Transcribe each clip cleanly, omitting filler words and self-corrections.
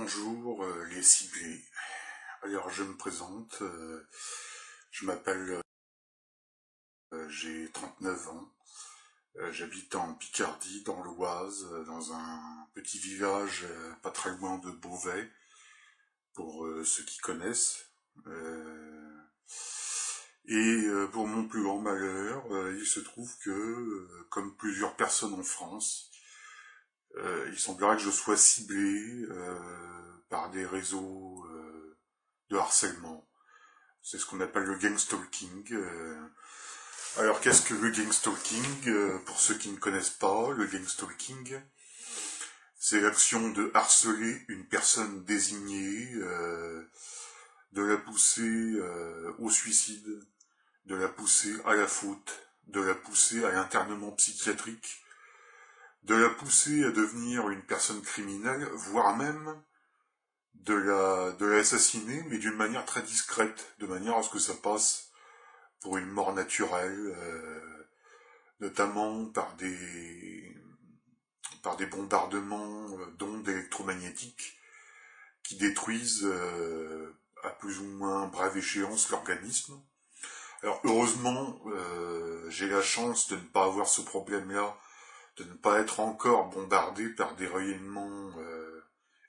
Bonjour les ciblés. Alors je me présente, je m'appelle, j'ai 39 ans, j'habite en Picardie, dans l'Oise, dans un petit village pas très loin de Beauvais, pour ceux qui connaissent. Pour mon plus grand malheur, il se trouve que, comme plusieurs personnes en France, il semblerait que je sois ciblé par des réseaux de harcèlement. C'est ce qu'on appelle le gangstalking. Alors qu'est-ce que le gangstalking? Pour ceux qui ne connaissent pas, le gangstalking, c'est l'action de harceler une personne désignée, de la pousser au suicide, de la pousser à la faute, de la pousser à l'internement psychiatrique, de la pousser à devenir une personne criminelle, voire même de l'assassiner, mais d'une manière très discrète, de manière à ce que ça passe pour une mort naturelle, notamment par des bombardements d'ondes électromagnétiques qui détruisent à plus ou moins brève échéance l'organisme. Alors heureusement, j'ai la chance de ne pas avoir ce problème-là, de ne pas être encore bombardé par des rayonnements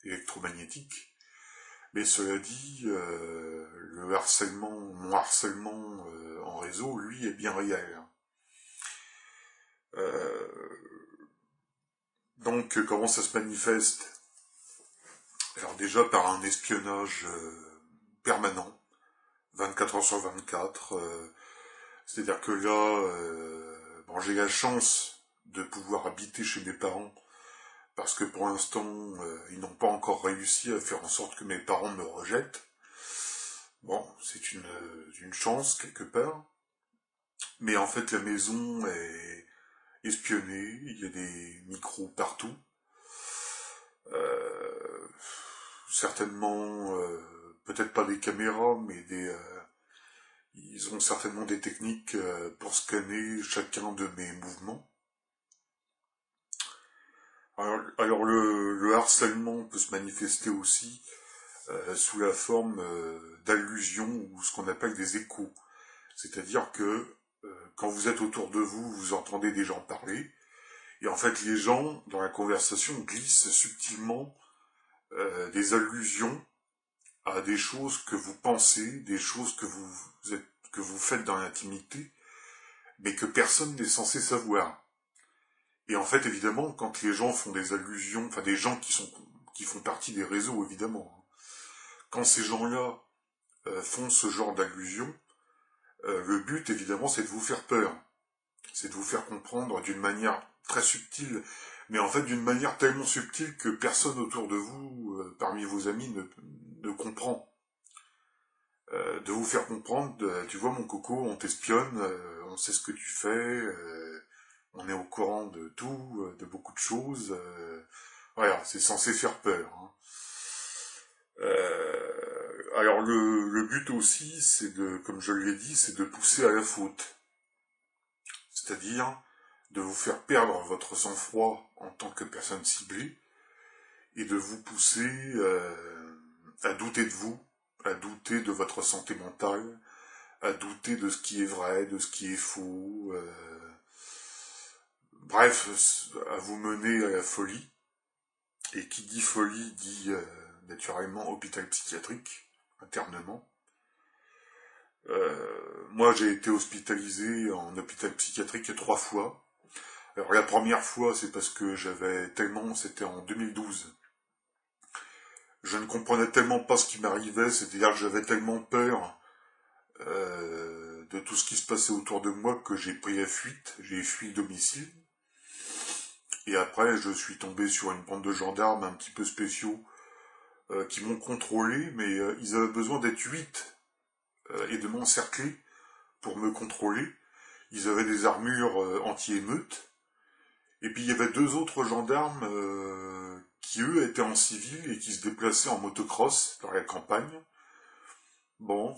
électromagnétiques. Mais cela dit, mon harcèlement en réseau, lui, est bien réel. Donc, comment ça se manifeste? Alors déjà par un espionnage permanent, 24 heures sur 24. C'est-à-dire que là, j'ai la chance de pouvoir habiter chez mes parents, parce que pour l'instant, ils n'ont pas encore réussi à faire en sorte que mes parents me rejettent. Bon, c'est une chance, quelque part. Mais en fait, la maison est espionnée, il y a des micros partout. Certainement, peut-être pas des caméras, mais ils ont certainement des techniques pour scanner chacun de mes mouvements. Alors le harcèlement peut se manifester aussi sous la forme d'allusions ou ce qu'on appelle des échos. C'est-à-dire que quand vous êtes autour de vous, vous entendez des gens parler, et en fait les gens, dans la conversation, glissent subtilement des allusions à des choses que vous pensez, des choses que vous faites dans l'intimité, mais que personne n'est censé savoir. Et en fait, évidemment, quand les gens font des allusions, enfin des gens qui font partie des réseaux, évidemment, quand ces gens-là font ce genre d'allusions, le but, évidemment, c'est de vous faire peur. C'est de vous faire comprendre d'une manière très subtile, mais en fait d'une manière tellement subtile que personne autour de vous, parmi vos amis, ne comprend. De vous faire comprendre, tu vois mon coco, on t'espionne, on sait ce que tu fais, on est au courant de tout, de beaucoup de choses. Voilà, c'est censé faire peur. Hein. Alors le but aussi, c'est comme je l'ai dit, c'est de pousser à la faute. C'est-à-dire de vous faire perdre votre sang-froid en tant que personne ciblée, et de vous pousser à douter de vous, à douter de votre santé mentale, à douter de ce qui est vrai, de ce qui est faux, bref, à vous mener à la folie. Et qui dit folie dit naturellement hôpital psychiatrique, internement. Moi j'ai été hospitalisé en hôpital psychiatrique 3 fois. Alors la première fois c'est parce que c'était en 2012, je ne comprenais tellement pas ce qui m'arrivait, c'est-à-dire que j'avais tellement peur de tout ce qui se passait autour de moi que j'ai pris la fuite, j'ai fui le domicile. Et après, je suis tombé sur une bande de gendarmes un petit peu spéciaux qui m'ont contrôlé, mais ils avaient besoin d'être 8 et de m'encercler pour me contrôler. Ils avaient des armures anti-émeute. Et puis il y avait 2 autres gendarmes qui, eux, étaient en civil et qui se déplaçaient en motocross dans la campagne. Bon,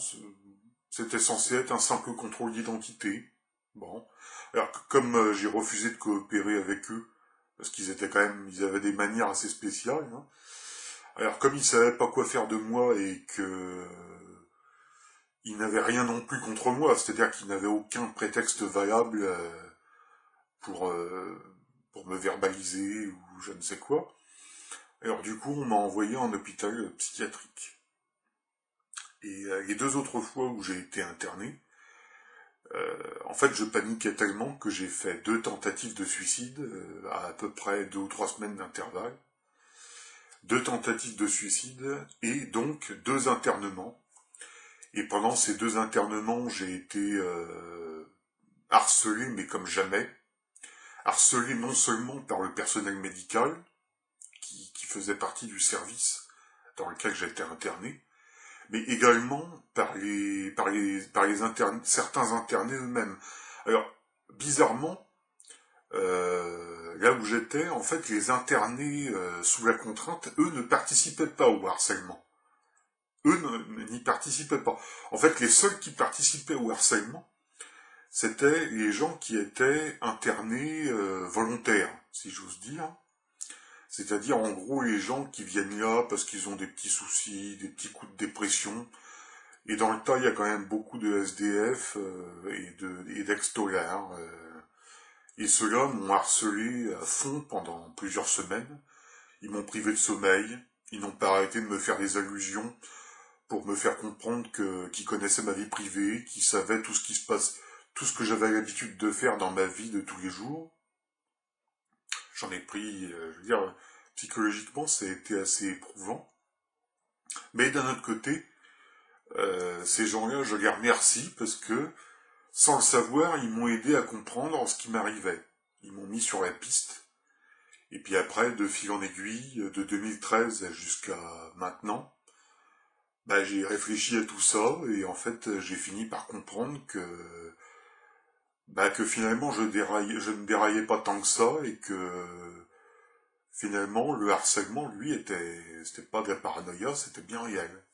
c'était censé être un simple contrôle d'identité. Bon. Alors, comme j'ai refusé de coopérer avec eux, parce qu'ils avaient des manières assez spéciales, hein, Alors comme il savait pas quoi faire de moi et que il n'avait rien non plus contre moi, c'est-à-dire qu'il n'avait aucun prétexte valable pour, euh, pour me verbaliser ou je ne sais quoi. Alors du coup, on m'a envoyé en hôpital psychiatrique. Et les 2 autres fois où j'ai été interné, en fait, je paniquais tellement que j'ai fait 2 tentatives de suicide à peu près 2 ou 3 semaines d'intervalle. 2 tentatives de suicide et donc 2 internements. Et pendant ces 2 internements, j'ai été harcelé, mais comme jamais. Harcelé non seulement par le personnel médical, qui faisait partie du service dans lequel j'étais interné, mais également certains internés eux-mêmes. Alors, bizarrement, là où j'étais, en fait, les internés sous la contrainte, eux ne participaient pas au harcèlement. Eux n'y participaient pas. En fait, les seuls qui participaient au harcèlement, c'était les gens qui étaient internés volontaires, si j'ose dire. C'est-à-dire, en gros, les gens qui viennent là parce qu'ils ont des petits soucis, des petits coups de dépression. Et dans le tas, il y a quand même beaucoup de SDF et d'ex-dollars. Et ceux-là m'ont harcelé à fond pendant plusieurs semaines. Ils m'ont privé de sommeil. Ils n'ont pas arrêté de me faire des allusions pour me faire comprendre qu'ils connaissaient ma vie privée, qu'ils savaient tout ce qui se passe, tout ce que j'avais l'habitude de faire dans ma vie de tous les jours. J'en ai pris, je veux dire, psychologiquement, ça a été assez éprouvant. Mais d'un autre côté, ces gens-là, je les remercie parce que, sans le savoir, ils m'ont aidé à comprendre ce qui m'arrivait. Ils m'ont mis sur la piste. Et puis après, de fil en aiguille, de 2013 jusqu'à maintenant, bah, j'ai réfléchi à tout ça et en fait, j'ai fini par comprendre que finalement, je ne déraillais pas tant que ça et que finalement, le harcèlement, lui, c'était pas de la paranoïa, c'était bien réel.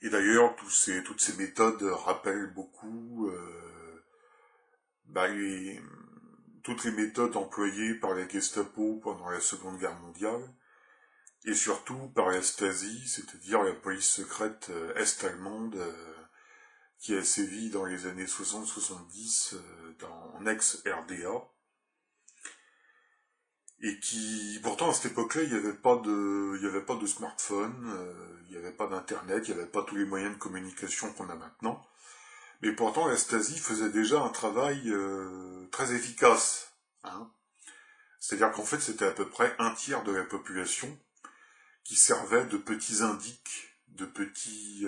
Et d'ailleurs, toutes ces méthodes rappellent beaucoup bah, toutes les méthodes employées par la Gestapo pendant la Seconde Guerre mondiale, et surtout par la Stasi, c'est-à-dire la police secrète est-allemande qui a sévi dans les années 60-70 en ex-RDA, et qui, pourtant à cette époque-là, il n'y avait pas de smartphone, il n'y avait pas d'internet, il n'y avait pas tous les moyens de communication qu'on a maintenant. Mais pourtant, la Stasi faisait déjà un travail très efficace. Hein. C'est-à-dire qu'en fait, c'était à peu près un tiers de la population qui servait de petits indiques, de petits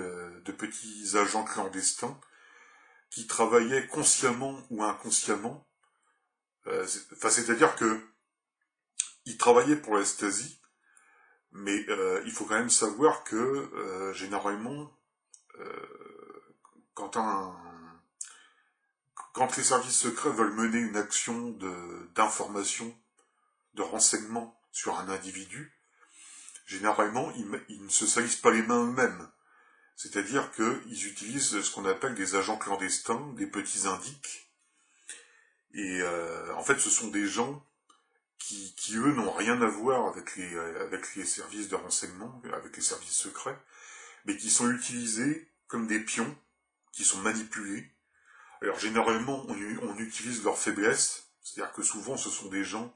agents clandestins, qui travaillaient consciemment ou inconsciemment. C'est-à-dire que ils travaillaient pour la Stasi, mais il faut quand même savoir que généralement, quand quand les services secrets veulent mener une action d'information, de renseignement sur un individu, généralement, ils ne se salissent pas les mains eux-mêmes. C'est-à-dire qu'ils utilisent ce qu'on appelle des agents clandestins, des petits indiques. Et en fait, ce sont des gens qui eux, n'ont rien à voir avec les services de renseignement, avec les services secrets, mais qui sont utilisés comme des pions, qui sont manipulés. Alors généralement, on utilise leurs faiblesses, c'est-à-dire que souvent ce sont des gens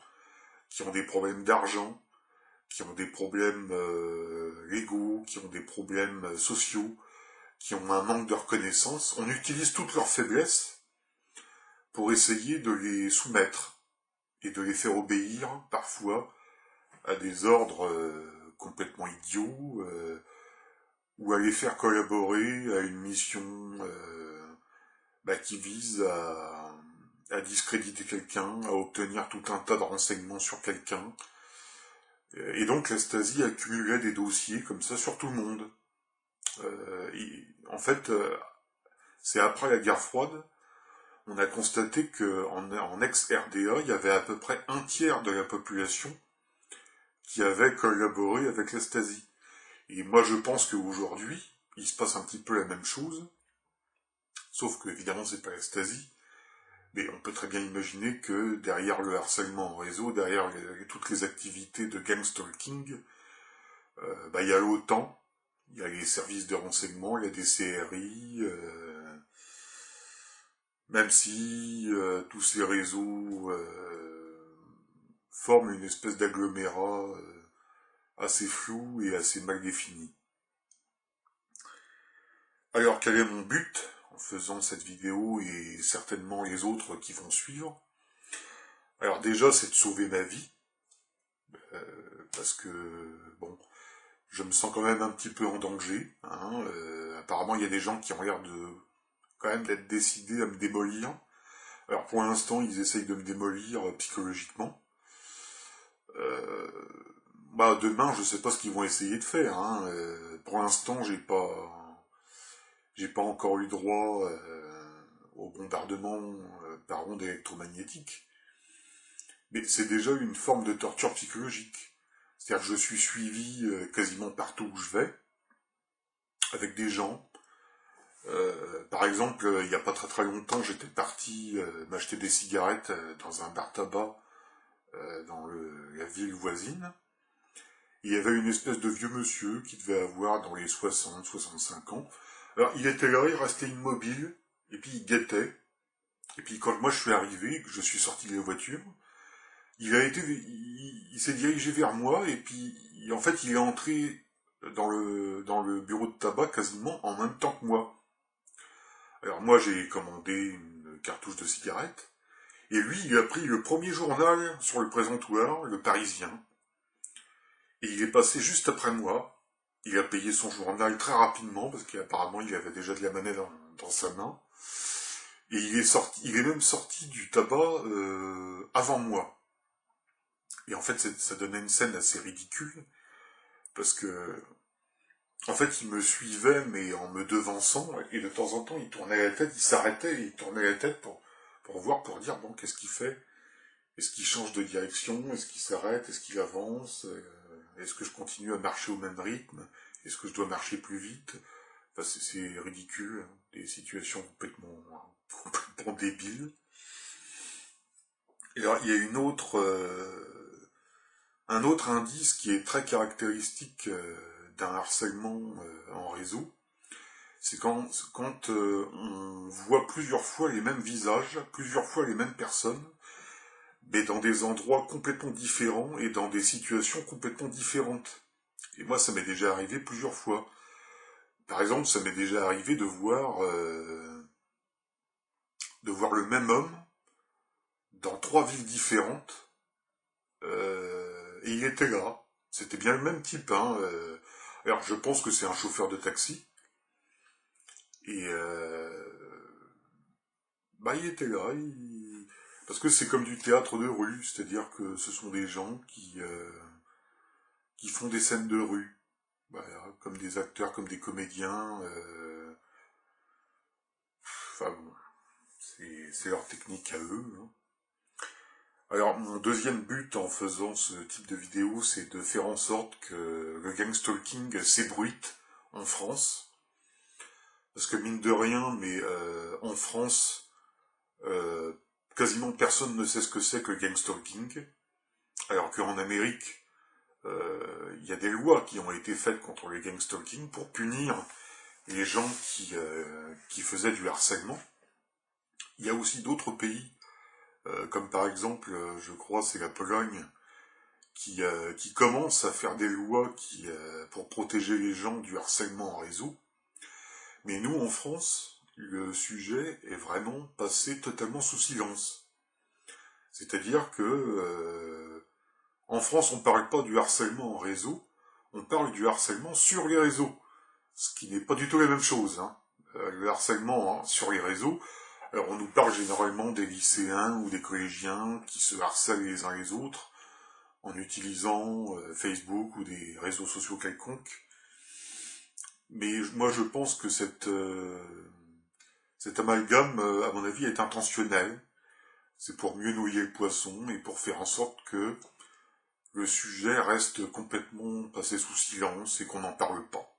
qui ont des problèmes d'argent, qui ont des problèmes légaux, qui ont des problèmes sociaux, qui ont un manque de reconnaissance. On utilise toutes leurs faiblesses pour essayer de les soumettre et de les faire obéir parfois à des ordres complètement idiots ou à les faire collaborer à une mission qui vise à discréditer quelqu'un, à obtenir tout un tas de renseignements sur quelqu'un. Et donc la Stasi accumulait des dossiers comme ça sur tout le monde. En fait, c'est après la guerre froide, on a constaté qu'en ex-RDA, il y avait à peu près un tiers de la population qui avait collaboré avec la Stasi. Et moi je pense qu'aujourd'hui, il se passe un petit peu la même chose, sauf que évidemment c'est pas la Stasi, Mais on peut très bien imaginer que derrière le harcèlement en réseau, derrière toutes les activités de gang stalking, il y a l'OTAN, il y a les services de renseignement, il y a des CRI, même si tous ces réseaux forment une espèce d'agglomérat assez flou et assez mal défini. Alors quel est mon but en faisant cette vidéo et certainement les autres qui vont suivre? Alors déjà c'est de sauver ma vie, parce que bon, je me sens quand même un petit peu en danger. Hein, apparemment il y a des gens qui ont l'air de quand même d'être décidés à me démolir. Alors pour l'instant ils essayent de me démolir psychologiquement. Demain je sais pas ce qu'ils vont essayer de faire. Hein, pour l'instant j'ai pas encore eu droit au bombardement par ondes électromagnétiques. Mais c'est déjà une forme de torture psychologique. C'est-à-dire que je suis suivi quasiment partout où je vais, avec des gens. Par exemple, il n'y a pas très très longtemps, j'étais parti m'acheter des cigarettes dans un bar tabac dans la ville voisine. Il y avait une espèce de vieux monsieur qui devait avoir dans les 60-65 ans. Alors il était là, il restait immobile, et puis il guettait. Et puis quand moi je suis arrivé, que je suis sorti de la voiture, il s'est dirigé vers moi, et puis en fait il est entré dans le bureau de tabac quasiment en même temps que moi. Alors moi j'ai commandé une cartouche de cigarette, et lui il a pris le premier journal sur le présentoir, le Parisien, et il est passé juste après moi. Il a payé son journal très rapidement, parce qu'apparemment il avait déjà de la monnaie dans sa main, et il est même sorti du tabac avant moi. Et en fait ça donnait une scène assez ridicule, parce que en fait il me suivait mais en me devançant, et de temps en temps il tournait la tête, il s'arrêtait et il tournait la tête pour voir, pour dire bon qu'est-ce qu'il fait, est-ce qu'il change de direction, est-ce qu'il s'arrête, est-ce qu'il avance, est-ce que je continue à marcher au même rythme, est-ce que je dois marcher plus vite. Enfin c'est ridicule, hein, des situations complètement débiles. Et alors il y a un autre indice qui est très caractéristique d'un harcèlement en réseau, c'est quand on voit plusieurs fois les mêmes visages, plusieurs fois les mêmes personnes, mais dans des endroits complètement différents et dans des situations complètement différentes. Et moi, ça m'est déjà arrivé plusieurs fois. Par exemple, ça m'est déjà arrivé de voir le même homme dans 3 villes différentes, et il était là. C'était bien le même type, hein. Alors, je pense que c'est un chauffeur de taxi, et il était là, parce que c'est comme du théâtre de rue, c'est-à-dire que ce sont des gens qui font des scènes de rue, voilà, comme des acteurs, comme des comédiens. Enfin bon, c'est leur technique à eux. Hein. Alors mon deuxième but en faisant ce type de vidéo, c'est de faire en sorte que le gang stalking s'ébruite en France. Parce que mine de rien, mais en France, quasiment personne ne sait ce que c'est que le gang stalking. Alors qu'en Amérique, il y a des lois qui ont été faites contre le gang stalking pour punir les gens qui faisaient du harcèlement. Il y a aussi d'autres pays, comme par exemple, je crois, c'est la Pologne, qui commence à faire des lois pour protéger les gens du harcèlement en réseau. Mais nous, en France, le sujet est vraiment passé totalement sous silence. C'est-à-dire que en France, on ne parle pas du harcèlement en réseau, on parle du harcèlement sur les réseaux, ce qui n'est pas du tout la même chose. Hein. Le harcèlement sur les réseaux, alors on nous parle généralement des lycéens ou des collégiens qui se harcèlent les uns les autres en utilisant Facebook ou des réseaux sociaux quelconques. Mais moi je pense que cet amalgame, à mon avis, est intentionnel. C'est pour mieux noyer le poisson et pour faire en sorte que le sujet reste complètement passé sous silence et qu'on n'en parle pas.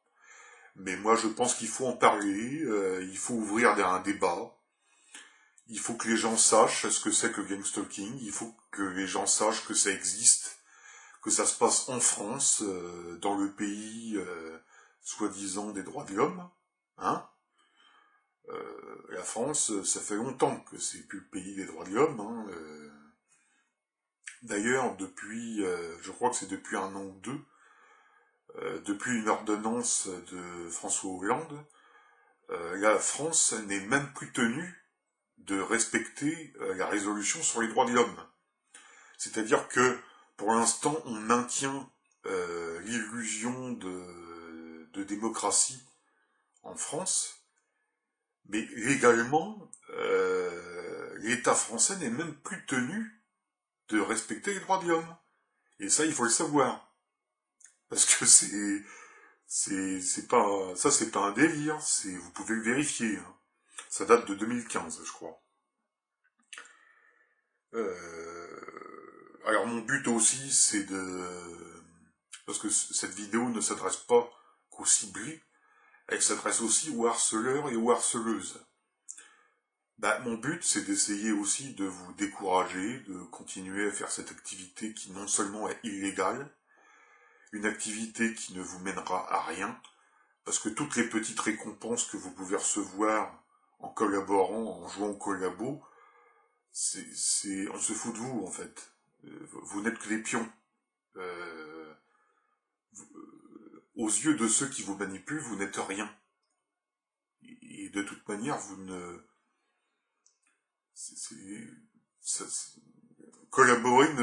Mais moi je pense qu'il faut en parler, il faut ouvrir un débat, Il faut que les gens sachent ce que c'est que le game stalking, il faut que les gens sachent que ça existe, que ça se passe en France, dans le pays soi-disant des droits de l'homme, hein. La France, ça fait longtemps que c'est plus le pays des droits de l'homme, hein. D'ailleurs, depuis, je crois que c'est depuis un an ou deux, depuis une ordonnance de François Hollande, la France n'est même plus tenue de respecter la résolution sur les droits de l'homme. C'est-à-dire que, pour l'instant, on maintient l'illusion de démocratie en France, mais légalement, l'État français n'est même plus tenu de respecter les droits de l'homme. Et ça, il faut le savoir. Parce que c'est pas, ça c'est pas un délire, vous pouvez le vérifier, hein. Ça date de 2015, je crois. Alors mon but aussi, c'est parce que cette vidéo ne s'adresse pas qu'aux ciblés, elle s'adresse aussi aux harceleurs et aux harceleuses. Mon but, c'est d'essayer aussi de vous décourager, de continuer à faire cette activité qui non seulement est illégale, une activité qui ne vous mènera à rien, parce que toutes les petites récompenses que vous pouvez recevoir en collaborant, en jouant au collabo, on se fout de vous, en fait. Vous n'êtes que des pions. Aux yeux de ceux qui vous manipulent, vous n'êtes rien. Et de toute manière, vous ne... Collaborer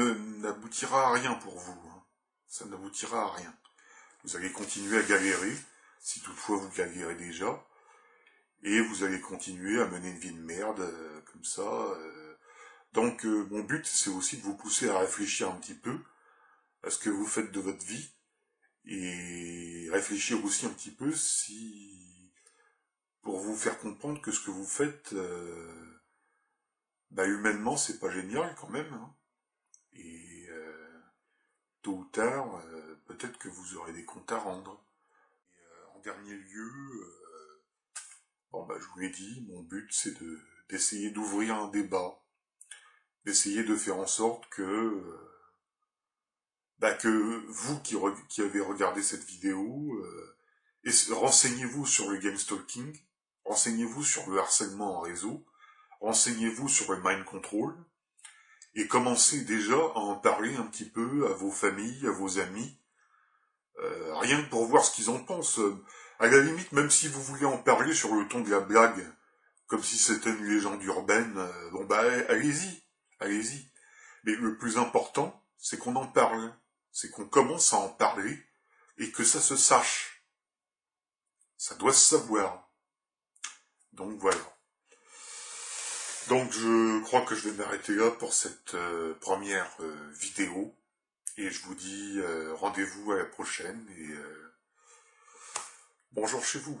n'aboutira à rien pour vous, hein. Ça n'aboutira à rien. Vous allez continuer à galérer, si toutefois vous galérez déjà, et vous allez continuer à mener une vie de merde, comme ça. Donc mon but, c'est aussi de vous pousser à réfléchir un petit peu à ce que vous faites de votre vie, et réfléchir aussi un petit peu pour vous faire comprendre que ce que vous faites, humainement, c'est pas génial quand même, hein. Et tôt ou tard, peut-être que vous aurez des comptes à rendre. Et, en dernier lieu, je vous l'ai dit, mon but c'est d'essayer d'ouvrir un débat, d'essayer de faire en sorte que vous qui avez regardé cette vidéo, renseignez-vous sur le game stalking, renseignez-vous sur le harcèlement en réseau, renseignez-vous sur le mind control, et commencez déjà à en parler un petit peu à vos familles, à vos amis, rien que pour voir ce qu'ils en pensent. À la limite, même si vous voulez en parler sur le ton de la blague, comme si c'était une légende urbaine, allez-y, allez-y. Mais le plus important, c'est qu'on en parle, c'est qu'on commence à en parler, et que ça se sache. Ça doit se savoir. Donc voilà. Donc je crois que je vais m'arrêter là pour cette première vidéo. Et je vous dis rendez-vous à la prochaine. Et bonjour chez vous.